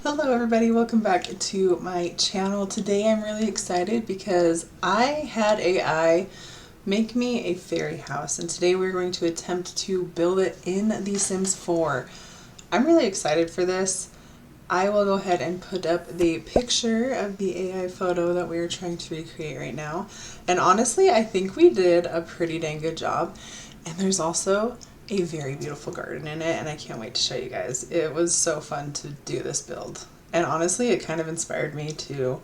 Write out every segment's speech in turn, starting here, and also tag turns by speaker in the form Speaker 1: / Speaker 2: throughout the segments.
Speaker 1: Hello everybody, welcome back to my channel. Today I'm really excited because I had AI make me a fairy house, and today we're going to attempt to build it in The Sims 4. I'm really excited for this. I will go ahead and put up the picture of the AI photo that we are trying to recreate right now. And honestly, I think we did a pretty dang good job. And there's also a very beautiful garden in it, and I can't wait to show you guys. It was so fun to do this build. And honestly, it kind of inspired me to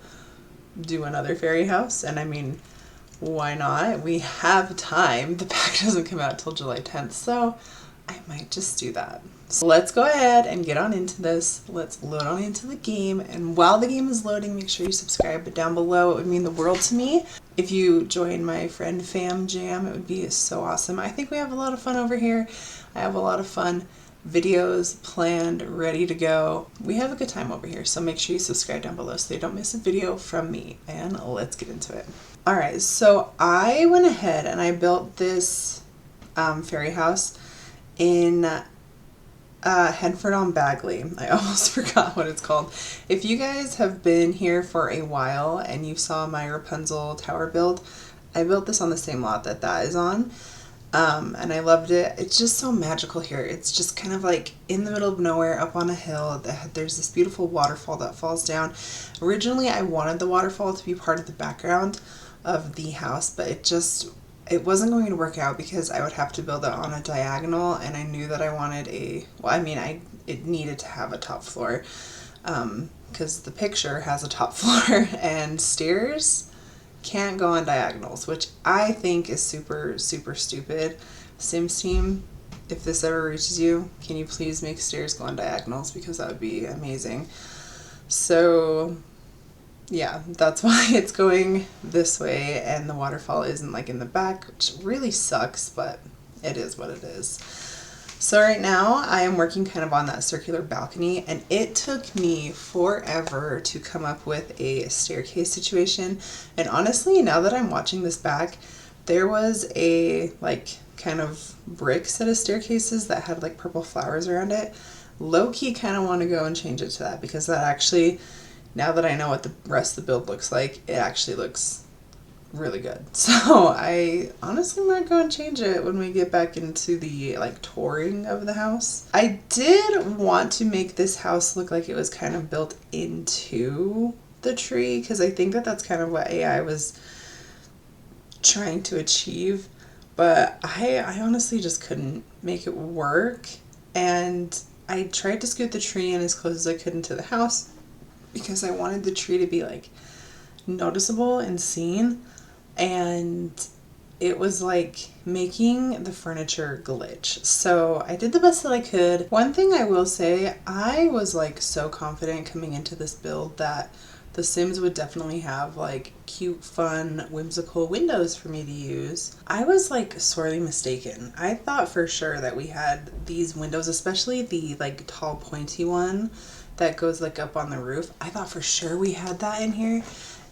Speaker 1: do another fairy house. And I mean, why not? We have time. The pack doesn't come out till July 10th, so I might just do that. So let's go ahead and get on into this. Let's load on into the game. And while the game is loading, make sure you subscribe down below. It would mean the world to me. If you join my friend Fam Jam, it would be so awesome. I think we have a lot of fun over here. I have a lot of fun videos planned, ready to go. We have a good time over here, so make sure you subscribe down below so you don't miss a video from me. And let's get into it. Alright, so I went ahead and I built this fairy house in Henford-on-Bagley. I almost forgot what it's called. If you guys have been here for a while and you saw my Rapunzel tower build, I built this on the same lot that is on. And I loved it. It's just so magical here. It's just kind of like in the middle of nowhere up on a hill. There's this beautiful waterfall that falls down. Originally, I wanted the waterfall to be part of the background of the house, but it wasn't going to work out because I would have to build it on a diagonal, and I knew that I wanted it needed to have a top floor, because the picture has a top floor and stairs can't go on diagonals, which I think is super, super stupid. Sims team, if this ever reaches you, can you please make stairs go on diagonals, because that would be amazing. So yeah, that's why it's going this way, and the waterfall isn't like in the back, which really sucks, but it is what it is. So right now I am working kind of on that circular balcony, and it took me forever to come up with a staircase situation. And honestly, now that I'm watching this back, there was a like kind of brick set of staircases that had like purple flowers around it. Low-key kind of want to go and change it to that, because that actually, now that I know what the rest of the build looks like, it actually looks really good. So I honestly might go and change it when we get back into the like touring of the house. I did want to make this house look like it was kind of built into the tree, because I think that that's kind of what AI was trying to achieve, but I honestly just couldn't make it work. And I tried to scoot the tree in as close as I could into the house, because I wanted the tree to be like noticeable and seen, and it was like making the furniture glitch. So I did the best that I could. One thing I will say, I was like so confident coming into this build that the Sims would definitely have like cute, fun, whimsical windows for me to use. I was like sorely mistaken. I thought for sure that we had these windows, especially the like tall pointy one that goes like up on the roof. I thought for sure we had that in here,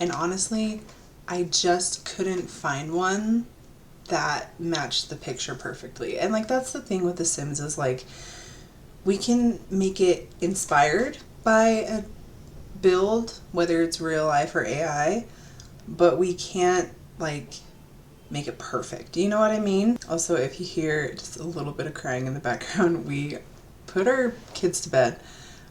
Speaker 1: and honestly, I just couldn't find one that matched the picture perfectly. And like that's the thing with The Sims, is like we can make it inspired by a build, whether it's real life or AI, but we can't like make it perfect. You know what I mean? Also, if you hear just a little bit of crying in the background, we put our kids to bed.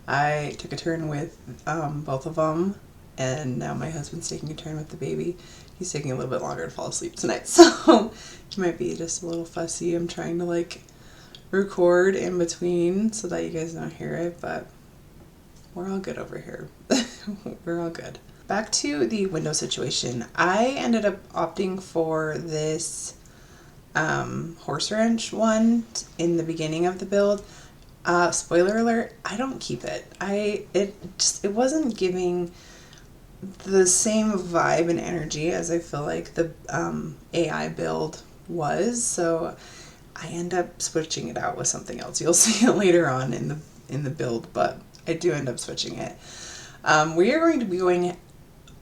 Speaker 1: I took a turn with both of them, and now my husband's taking a turn with the baby. He's taking a little bit longer to fall asleep tonight, so he might be just a little fussy. I'm trying to like record in between so that you guys don't hear it, but we're all good over here. We're all good. Back to the window situation. I ended up opting for this horse ranch one in the beginning of the build. Spoiler alert, I don't keep it. It wasn't giving the same vibe and energy as I feel like the AI build was, so I end up switching it out with something else. You'll see it later on in the build, but I do end up switching it. We are going to be going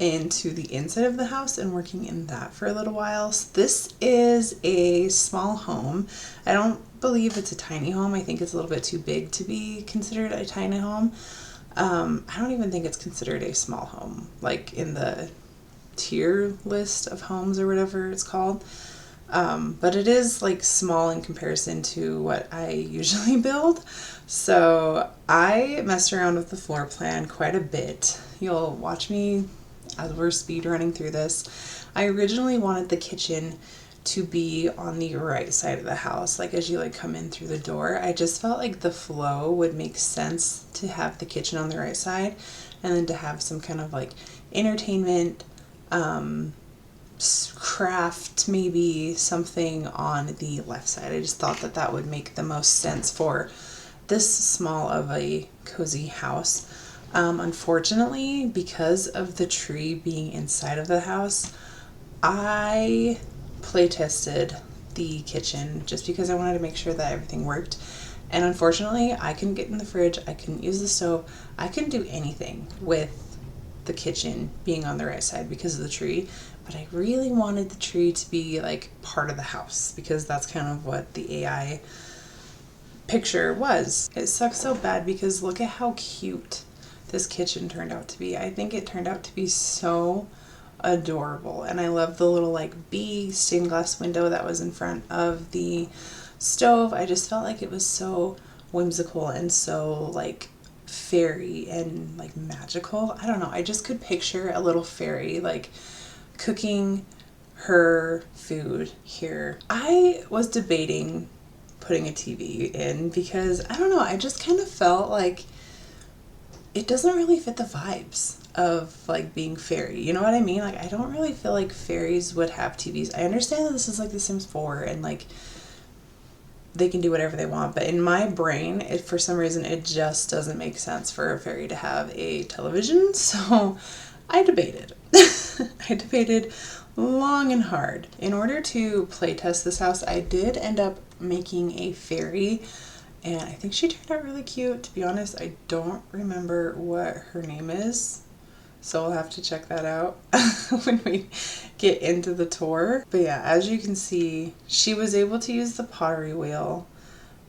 Speaker 1: into the inside of the house and working in that for a little while. So this is a small home. I don't believe it's a tiny home. I think it's a little bit too big to be considered a tiny home. I don't even think it's considered a small home, like in the tier list of homes or whatever it's called. But it is like small in comparison to what I usually build. So I messed around with the floor plan quite a bit. You'll watch me as we're speed running through this. I originally wanted the kitchen to be on the right side of the house, like as you like come in through the door. I just felt like the flow would make sense to have the kitchen on the right side, and then to have some kind of like entertainment, craft, maybe something on the left side. I just thought that that would make the most sense for this small of a cozy house. Unfortunately, because of the tree being inside of the house, I play tested the kitchen just because I wanted to make sure that everything worked. And unfortunately, I couldn't get in the fridge, I couldn't use the stove, I couldn't do anything with the kitchen being on the right side because of the tree. But I really wanted the tree to be like part of the house, because that's kind of what the AI picture was. It sucks so bad because look at how cute this kitchen turned out to be. I think it turned out to be so adorable, and I love the little like bee stained glass window that was in front of the stove. I just felt like it was so whimsical and so like fairy and like magical. I don't know, I just could picture a little fairy like cooking her food here. I was debating putting a TV in because I don't know, I just kind of felt like it doesn't really fit the vibes of like being fairy. You know what I mean? Like I don't really feel like fairies would have TVs. I understand that this is like The Sims 4 and like they can do whatever they want, but in my brain, it for some reason it just doesn't make sense for a fairy to have a television. So I debated. I debated long and hard. In order to play test this house, I did end up making a fairy, and I think she turned out really cute. To be honest, I don't remember what her name is, so we'll have to check that out when we get into the tour. But yeah, as you can see, she was able to use the pottery wheel,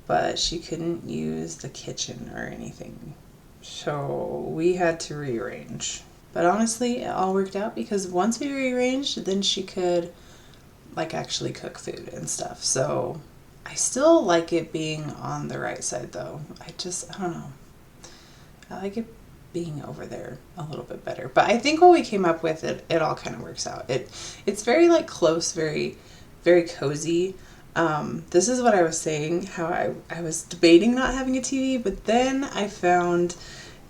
Speaker 1: but she couldn't use the kitchen or anything. So we had to rearrange. But honestly, it all worked out because once we rearranged, then she could like actually cook food and stuff. So I still like it being on the right side though. I don't know. I like it being over there a little bit better. But I think what we came up with, it all kind of works out. It's very like close, very, very cozy. This is what I was saying, how I was debating not having a TV, but then I found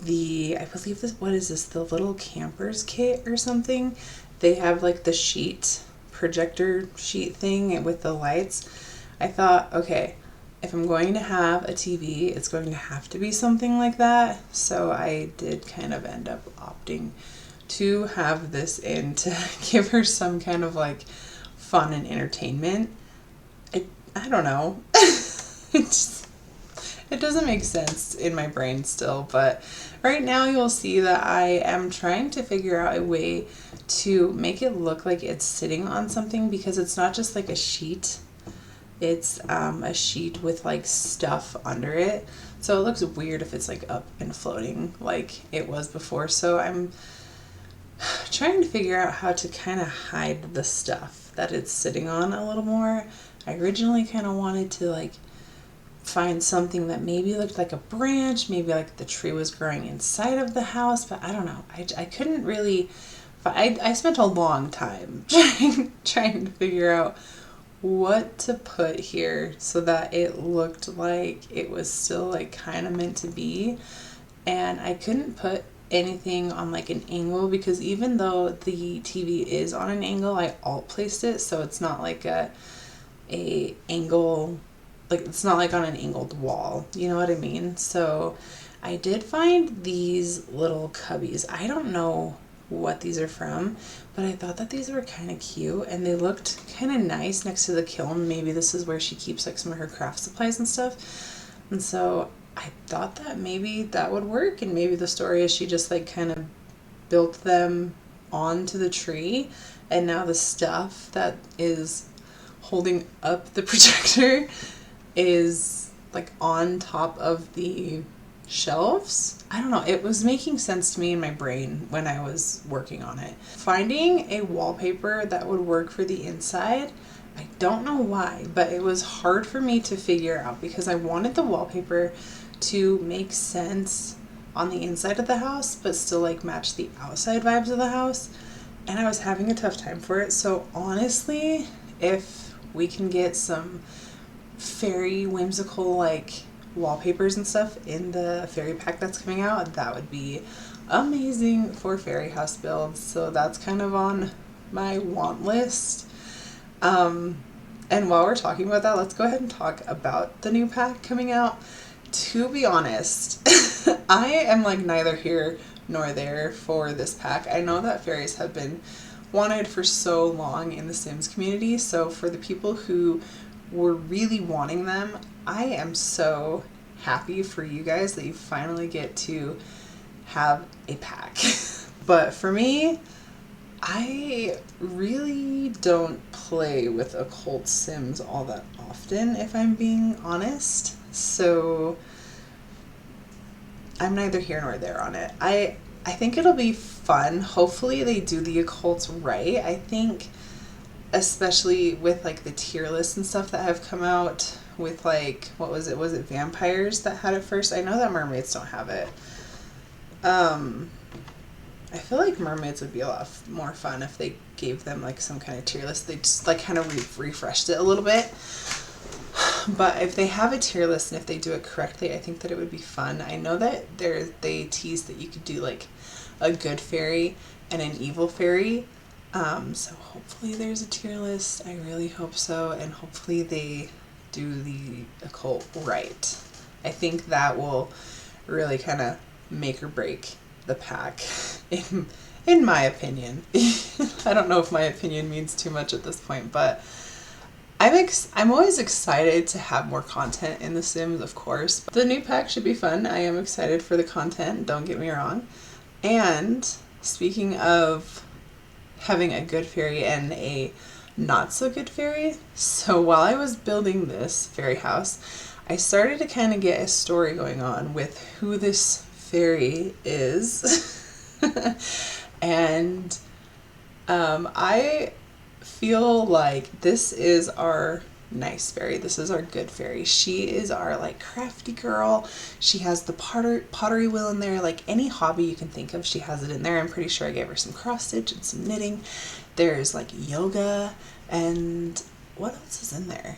Speaker 1: I believe this, what is this, the little campers kit or something. They have like the sheet, projector sheet thing with the lights. I thought, okay, if I'm going to have a TV, it's going to have to be something like that. So I did kind of end up opting to have this in to give her some kind of like fun and entertainment. I don't know. It doesn't make sense in my brain still, but right now you'll see that I am trying to figure out a way to make it look like it's sitting on something, because it's not just like a sheet. It's a sheet with like stuff under it. So it looks weird if it's like up and floating like it was before. So I'm trying to figure out how to kind of hide the stuff that it's sitting on a little more. I originally kind of wanted to like find something that maybe looked like a branch, maybe like the tree was growing inside of the house, but I don't know. I couldn't really, I spent a long time trying to figure out what to put here so that it looked like it was still like kind of meant to be. And I couldn't put anything on like an angle, because even though the TV is on an angle, I alt placed it so it's not like a angle, like it's not like on an angled wall, you know what I mean? So I did find these little cubbies. I don't know what these are from, but I thought that these were kind of cute and they looked kind of nice next to the kiln. Maybe this is where she keeps like some of her craft supplies and stuff. And so I thought that maybe that would work, and maybe the story is she just like kind of built them onto the tree, and now the stuff that is holding up the projector is like on top of the shelves. I don't know. It was making sense to me in my brain when I was working on it. Finding a wallpaper that would work for the inside, I don't know why, but it was hard for me to figure out because I wanted the wallpaper to make sense on the inside of the house, but still like match the outside vibes of the house. And I was having a tough time for it. So honestly, if we can get some fairy whimsical like wallpapers and stuff in the fairy pack that's coming out, that would be amazing for fairy house builds. So that's kind of on my want list. And while we're talking about that, let's go ahead and talk about the new pack coming out. To be honest, I am like neither here nor there for this pack. I know that fairies have been wanted for so long in the Sims community, so for the people who were really wanting them, I am so happy for you guys that you finally get to have a pack. But for me, I really don't play with occult Sims all that often, if I'm being honest. So I'm neither here nor there on it. I think it'll be fun. Hopefully they do the occults right. I think especially with like the tier lists and stuff that have come out with like, what was it? Was it vampires that had it first? I know that mermaids don't have it. I feel like mermaids would be a lot more fun if they gave them like some kind of tier list. They just like kind of refreshed it a little bit. But if they have a tier list and if they do it correctly, I think that it would be fun. I know that they tease that you could do like a good fairy and an evil fairy. So hopefully there's a tier list. I really hope so. And hopefully they do the occult right. I think that will really kind of make or break the pack, in my opinion. I don't know if my opinion means too much at this point, but I'm always excited to have more content in The Sims, of course. The new pack should be fun. I am excited for the content, don't get me wrong. And speaking of having a good fairy and a not so good fairy, so while I was building this fairy house, I started to kind of get a story going on with who this fairy is. And I feel like this is our nice fairy. This is our good fairy. She is our like crafty girl. She has the pottery wheel in there. Like any hobby you can think of, she has it in there. I'm pretty sure I gave her some cross stitch and some knitting. There's like yoga, and what else is in there?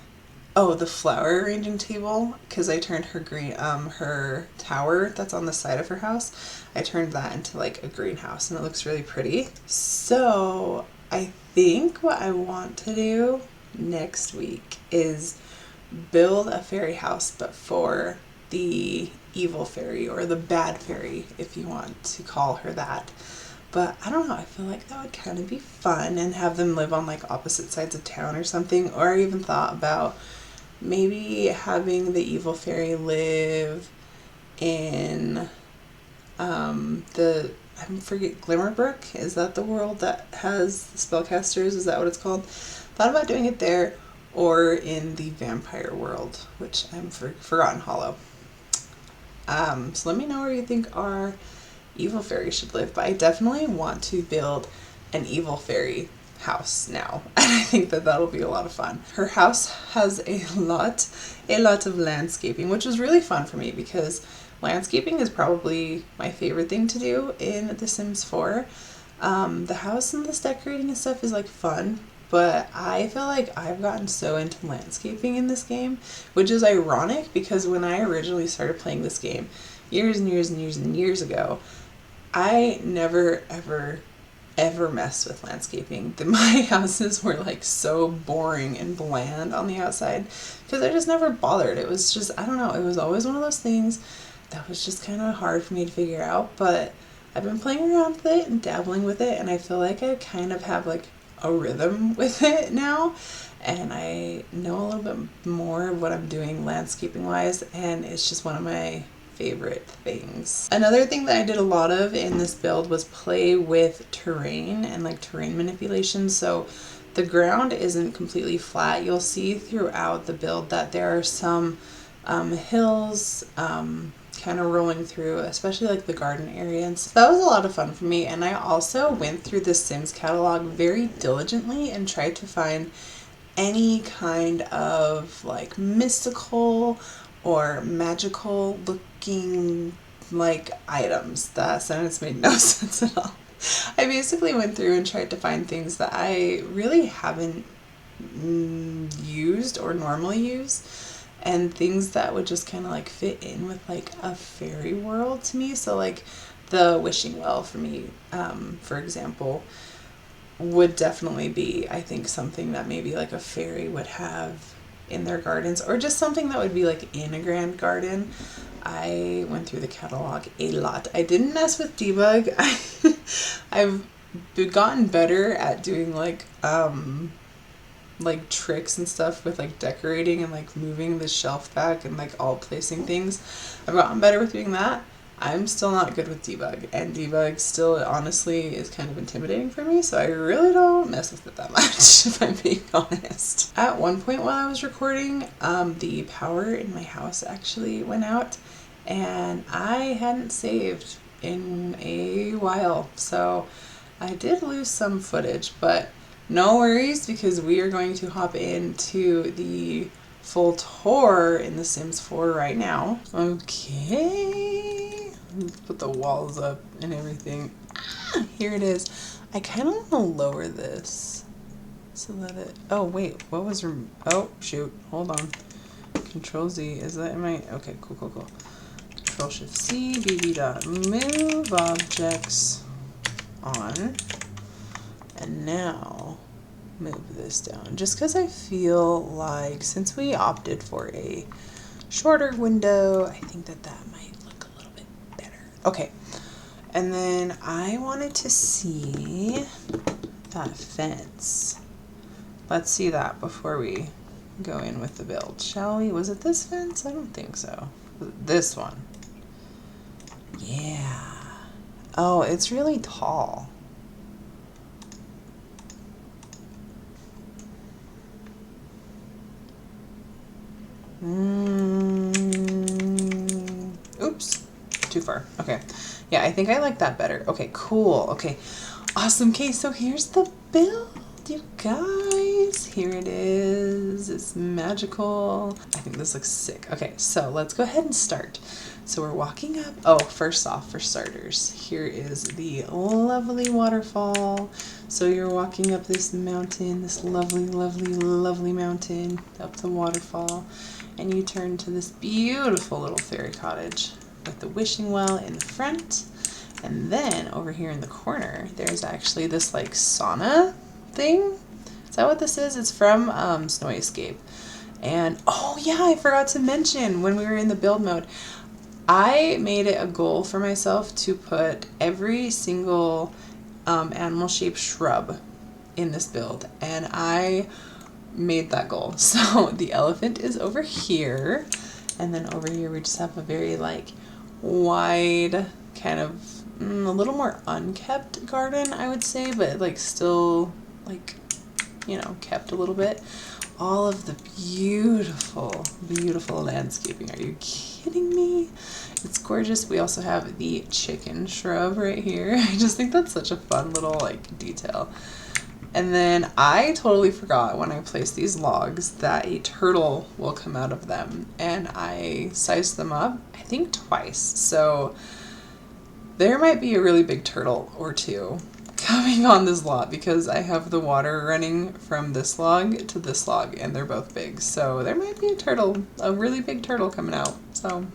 Speaker 1: Oh, the flower arranging table, because I turned her tower that's on the side of her house, I turned that into like a greenhouse, and it looks really pretty. So I think what I want to do next week is build a fairy house, but for the evil fairy, or the bad fairy, if you want to call her that. But I don't know, I feel like that would kind of be fun, and have them live on like opposite sides of town or something. Or I even thought about maybe having the evil fairy live in I forget, Glimmerbrook? Is that the world that has the spellcasters? Is that what it's called? Thought about doing it there, or in the vampire world, which I'm Forgotten Hollow. So let me know where you think our evil fairy should live. But I definitely want to build an evil fairy house now, and I think that that'll be a lot of fun. Her house has a lot of landscaping, which is really fun for me because landscaping is probably my favorite thing to do in The Sims 4. The house and this decorating and stuff is like fun, but I feel like I've gotten so into landscaping in this game, which is ironic because when I originally started playing this game years and years and years and years ago, I never ever messed with landscaping. My houses were like so boring and bland on the outside because I just never bothered. It was just, I don't know, it was always one of those things that was just kind of hard for me to figure out. But I've been playing around with it and dabbling with it, and I feel like I kind of have like a rhythm with it now, and I know a little bit more of what I'm doing landscaping wise, and it's just one of my favorite things. Another thing that I did a lot of in this build was play with terrain and like terrain manipulation. So the ground isn't completely flat. You'll see throughout the build that there are some hills, kind of rolling through, especially like the garden area. And so that was a lot of fun for me. And I also went through the Sims catalog very diligently and tried to find any kind of like mystical or magical looking like items. That sentence made no sense at all. I basically went through and tried to find things that I really haven't used or normally use, and things that would just kind of like fit in with like a fairy world to me. So like the wishing well for me, for example, would definitely be, I think, something that maybe like a fairy would have in their gardens, or just something that would be like in a grand garden. I went through the catalog a lot. I didn't mess with debug. I've gotten better at doing like tricks and stuff with like decorating and like moving the shelf back and like all placing things. I've gotten better with doing that. I'm still not good with debug, and debug still honestly is kind of intimidating for me, so I really don't mess with it that much, if I'm being honest. At one point while I was recording, the power in my house actually went out, and I hadn't saved in a while, so I did lose some footage, but no worries, because we are going to hop into the full tour in The Sims 4 right now. Okay, put the walls up and everything. Here it is. I kind of want to lower this so that it, oh wait, what was, oh shoot, hold on. Control Z, is that, am I, okay, cool. Control Shift C, bb.move objects on, and now move this down, just because I feel like since we opted for a shorter window, I think that might look a little bit better. Okay, and then I wanted to see that fence. Let's see that before we go in with the build, shall we? Was it this fence? I don't think so. This one. Yeah. Oh, it's really tall. Oops, too far. Okay. Yeah, I think I like that better. Okay, cool. Okay, awesome. Okay, so here's the build, you guys. Here it is. It's magical. I think this looks sick. Okay, so let's go ahead and start. So we're walking up. Oh, first off, for starters, here is the lovely waterfall. So you're walking up this mountain, this lovely mountain, up the waterfall, and you turn to this beautiful little fairy cottage with the wishing well in the front. And then over here in the corner, there's actually this like sauna thing. Is that what this is? It's from Snowy Escape. And oh yeah, I forgot to mention when we were in the build mode, I made it a goal for myself to put every single animal shaped shrub in this build, and I made that goal. So the elephant is over here, and then over here we just have a very like wide kind of a little more unkept garden, I would say, but like still like, you know, kept a little bit. All of the beautiful landscaping. Are you kidding me? It's gorgeous. We also have the chicken shrub right here. I just think that's such a fun little like detail. And then I totally forgot when I placed these logs that a turtle will come out of them, and I sized them up, I think twice. So there might be a really big turtle or two coming on this lot, because I have the water running from this log to this log, and they're both big. So there might be a really big turtle coming out. So,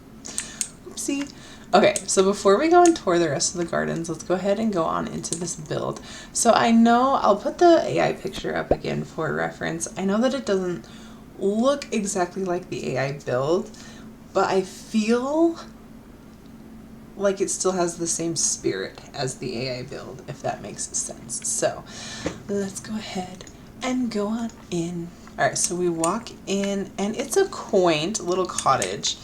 Speaker 1: oopsie. Okay, so before we go and tour the rest of the gardens, let's go ahead and go on into this build. So I know, I'll put the AI picture up again for reference. I know that it doesn't look exactly like the AI build, but I feel like it still has the same spirit as the AI build, if that makes sense. So let's go ahead and go on in. All right, so we walk in, and it's a quaint little cottage.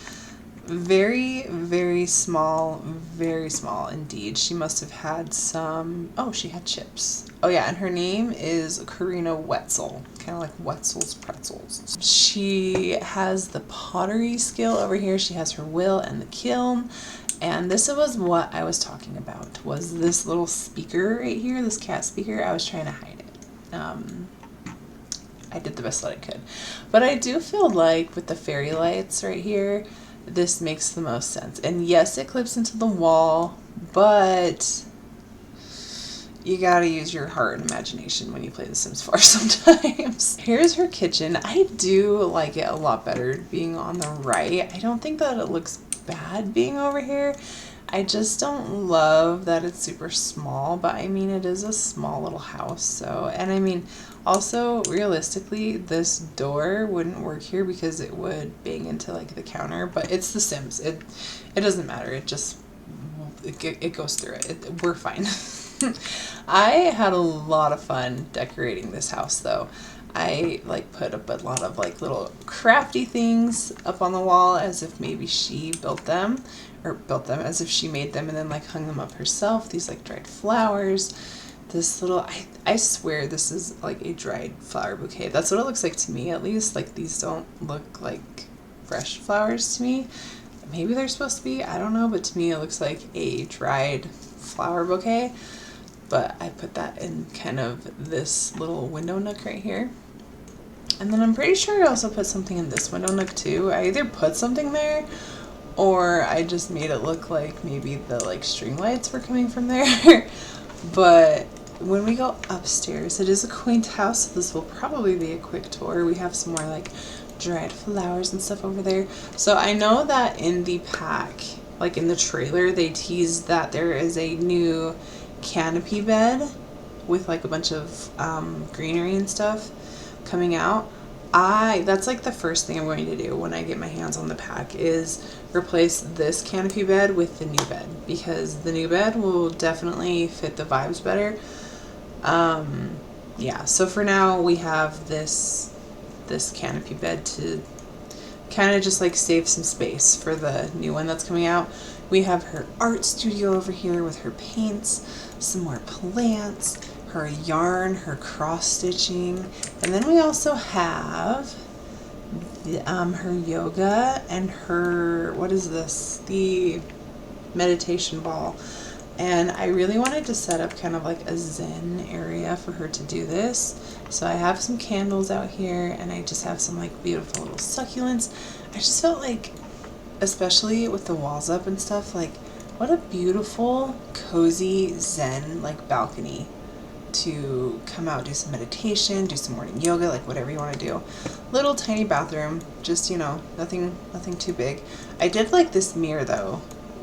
Speaker 1: Very, very small indeed. She must have had some, oh, she had chips. Oh yeah, and her name is Karina Wetzel, kind of like Wetzel's Pretzels. She has the pottery skill over here. She has her wheel and the kiln. And this was what I was talking about, was this little speaker right here, this cat speaker. I was trying to hide it. I did the best that I could. But I do feel like with the fairy lights right here, this makes the most sense. And yes, it clips into the wall, but you gotta use your heart and imagination when you play The Sims 4 sometimes. Here's her kitchen. I do like it a lot better being on the right. I don't think that it looks bad being over here. I just don't love that it's super small, but I mean, it is a small little house, so, and I mean, also, realistically, this door wouldn't work here because it would bang into, like, the counter, but it's The Sims. It doesn't matter. It just, it goes through it. We're fine. I had a lot of fun decorating this house, though. I, like, put up a lot of, like, little crafty things up on the wall as if maybe she built them, or built them as if she made them and then, like, hung them up herself. These, like, dried flowers. This little, I swear this is like a dried flower bouquet. That's what it looks like to me, at least. Like, these don't look like fresh flowers to me. Maybe they're supposed to be, I don't know, but to me it looks like a dried flower bouquet. But I put that in kind of this little window nook right here. And then I'm pretty sure I also put something in this window nook too. I either put something there or I just made it look like maybe the, like, string lights were coming from there. But when we go upstairs, it is a quaint house, so this will probably be a quick tour. We have some more, like, dried flowers and stuff over there. So I know that in the pack, like in the trailer, they teased that there is a new canopy bed with, like, a bunch of greenery and stuff coming out. That's like the first thing I'm going to do when I get my hands on the pack, is replace this canopy bed with the new bed, because the new bed will definitely fit the vibes better. Yeah, so for now we have this canopy bed to kind of just, like, save some space for the new one that's coming out. We have her art studio over here with her paints, some more plants, her yarn, her cross stitching, and then we also have her yoga and her, what is this, the meditation ball. And I really wanted to set up kind of like a zen area for her to do this. So I have some candles out here, and I just have some, like, beautiful little succulents. I just felt like, especially with the walls up and stuff, like, what a beautiful, cozy, zen, like, balcony to come out, do some meditation, do some morning yoga, like, whatever you want to do. Little tiny bathroom, just, you know, nothing too big. I did like this mirror, though,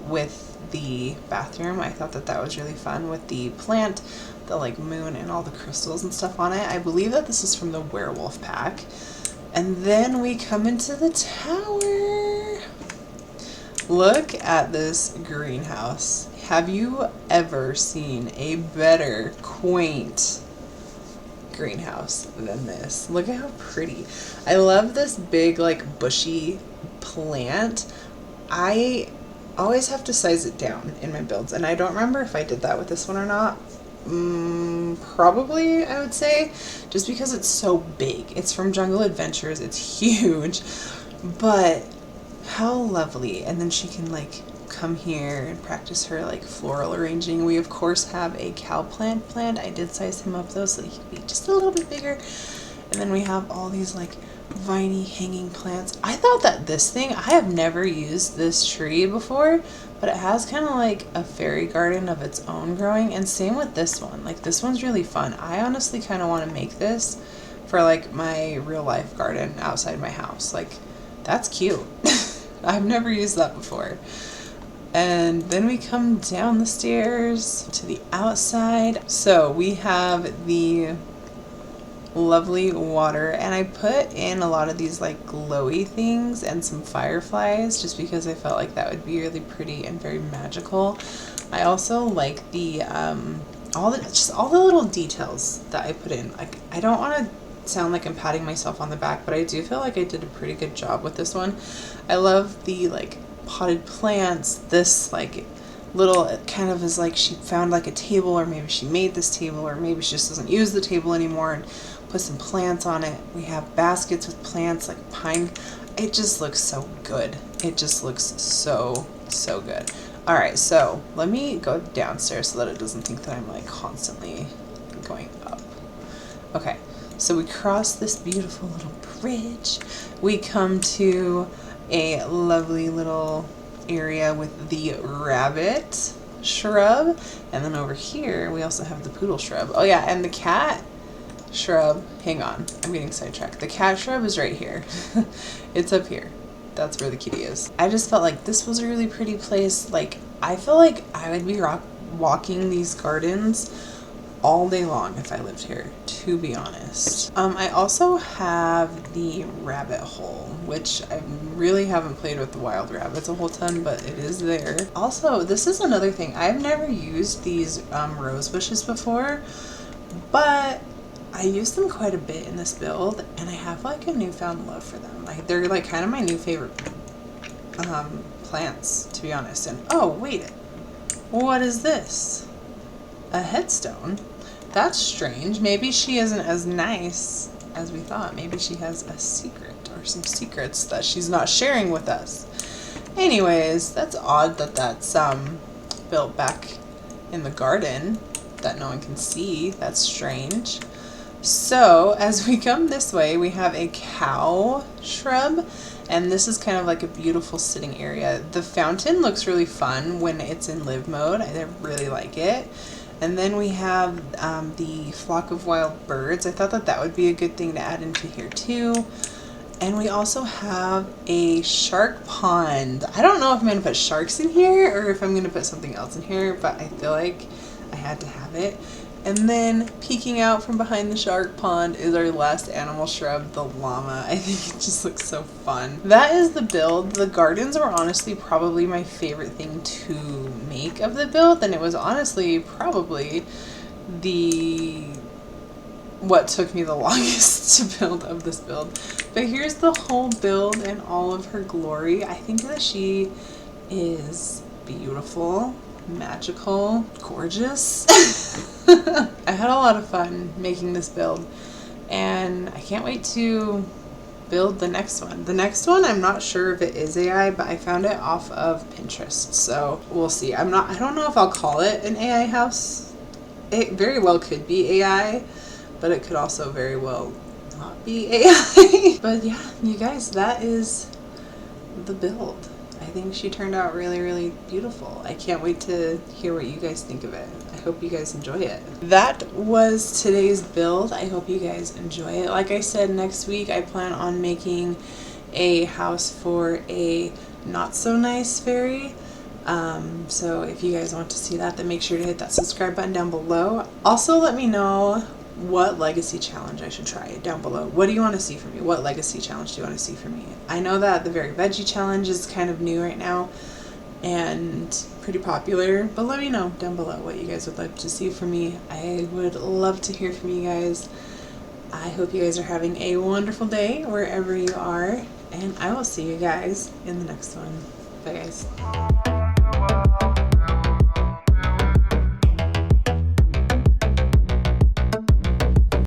Speaker 1: with the bathroom. I thought that was really fun with the plant, the, like, moon, and all the crystals and stuff on it. I believe that this is from the werewolf pack. And then we come into the tower. Look at this greenhouse. Have you ever seen a better, quaint greenhouse than this? Look at how pretty. I love this big, like, bushy plant. I always have to size it down in my builds, and I don't remember if I did that with this one or not. Probably, I would say, just because it's so big. It's from Jungle Adventures. It's huge, but how lovely. And then she can, like, come here and practice her, like, floral arranging. We of course have a cow plant. I did size him up though, so he can be just a little bit bigger. And then we have all these, like, viney hanging plants. I thought that this thing, I have never used this tree before, but it has kind of like a fairy garden of its own growing, and same with this one. Like, this one's really fun. I honestly kind of want to make this for, like, my real life garden outside my house. Like, that's cute. I've never used that before. And then we come down the stairs to the outside. So we have the lovely water, and I put in a lot of these, like, glowy things and some fireflies just because I felt like that would be really pretty and very magical. I also like the all the little details that I put in. Like, I don't want to sound like I'm patting myself on the back, but I do feel like I did a pretty good job with this one. I love the, like, potted plants. This like little, it kind of is like she found like a table, or maybe she made this table, or maybe she just doesn't use the table anymore and put some plants on it. We have baskets with plants like pine. It just looks so good. It just looks so good. All right, so let me go downstairs so that it doesn't think that I'm like constantly going up. Okay, so we cross this beautiful little bridge. We come to a lovely little area with the rabbit shrub, and then over here we also have the poodle shrub. Oh yeah, and the cat shrub, hang on, I'm getting sidetracked. The cat shrub is right here. It's up here. That's where the kitty is. I just felt like this was a really pretty place. Like, I feel like I would be walking these gardens all day long if I lived here, to be honest. I also have the rabbit hole, which I really haven't played with the wild rabbits a whole ton, but it is there. Also, this is another thing. I've never used these rose bushes before, but I used them quite a bit in this build, and I have like a newfound love for them. Like, they're like kind of my new favorite plants, to be honest. And oh wait, what is this? A headstone? That's strange. Maybe she isn't as nice as we thought. Maybe she has a secret or some secrets that she's not sharing with us. Anyways, that's odd that that's built back in the garden that no one can see. That's strange. So as we come this way, we have a cow shrub, and this is kind of like a beautiful sitting area. The fountain looks really fun when it's in live mode. I really like it. And then we have the flock of wild birds. I thought that that would be a good thing to add into here too. And we also have a shark pond. I don't know if I'm going to put sharks in here or if I'm going to put something else in here, but I feel like I had to have it. And then peeking out from behind the shark pond is our last animal shrub, the llama. I think it just looks so fun. That is the build. The gardens were honestly probably my favorite thing to make of the build, and it was honestly probably what took me the longest to build of this build. But here's the whole build in all of her glory. I think that she is beautiful, magical, gorgeous. I had a lot of fun making this build, and I can't wait to build the next one. The next one, I'm not sure if it is AI, but I found it off of Pinterest, so we'll see. I don't know if I'll call it an AI house. It very well could be AI, but it could also very well not be AI. But yeah, you guys, that is the build. I think she turned out really, really beautiful. I can't wait to hear what you guys think of it. I hope you guys enjoy it. That was today's build. I hope you guys enjoy it. Like I said, next week I plan on making a house for a not so nice fairy. So if you guys want to see that, then make sure to hit that subscribe button down below. Also, let me know what legacy challenge I should try down below. What do you want to see from me? What legacy challenge do you want to see from me? I know that the Very Veggie challenge is kind of new right now and pretty popular, but let me know down below what you guys would like to see from me. I would love to hear from you guys. I hope you guys are having a wonderful day wherever you are, and I will see you guys in the next one. Bye guys.